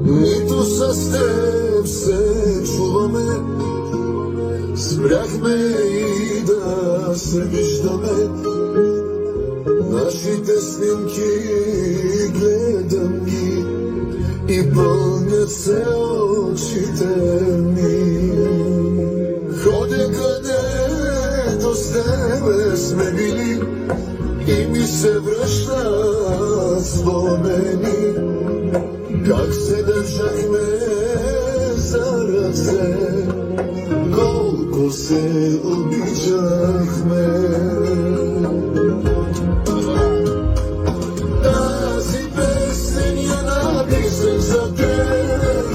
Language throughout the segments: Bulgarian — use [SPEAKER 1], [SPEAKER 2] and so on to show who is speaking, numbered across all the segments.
[SPEAKER 1] Нито с теб се чуваме, спряхме и да се виждаме. Нашите снимки гледам ги и пълнят се очите ми. Ходя където с тебе сме били и ми се връщат спомени, как се държахме за ръце, колко се обичахме. Тази песен я написах за теб,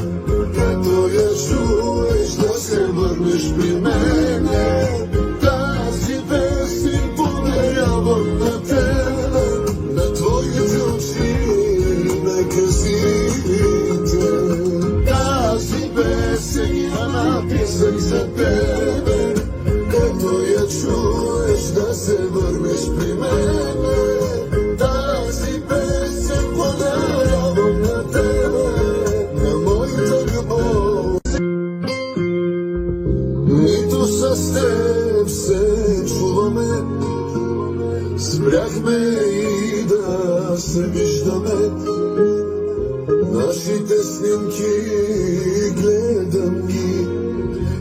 [SPEAKER 1] като я чуеш да се върнеш при мене. Тази песен подарявам на теб, на твоите очи некрасивите. Тази песен я написах за тебе, като я чуеш да се върнеш при мене. Тази песен подарявам на тебе, на моята любов. Нито с теб се чуваме, спряхме и да се виждаме. Нашите снимки гледам ги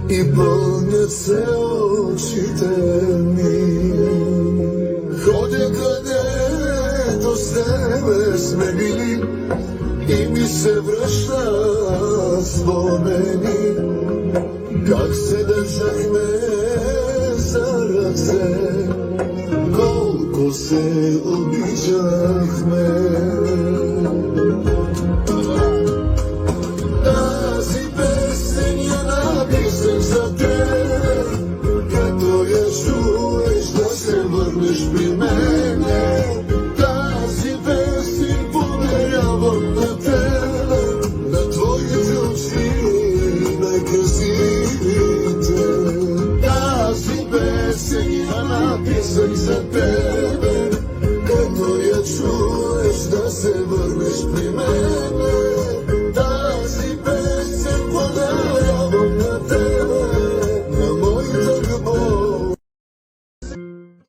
[SPEAKER 1] и пълнят се очите ми. Ходя където с тебе сме били и ми се връщат спомени, как се държахме за ръце, колко се обичахме. Тази песен я написах за теб, като я чуеш да се върнеш при мене. Тази песен подарявам на теб, на твоите очи некрасивите. Тази песен я написах за теб, като я чуеш да се върнеш при мене.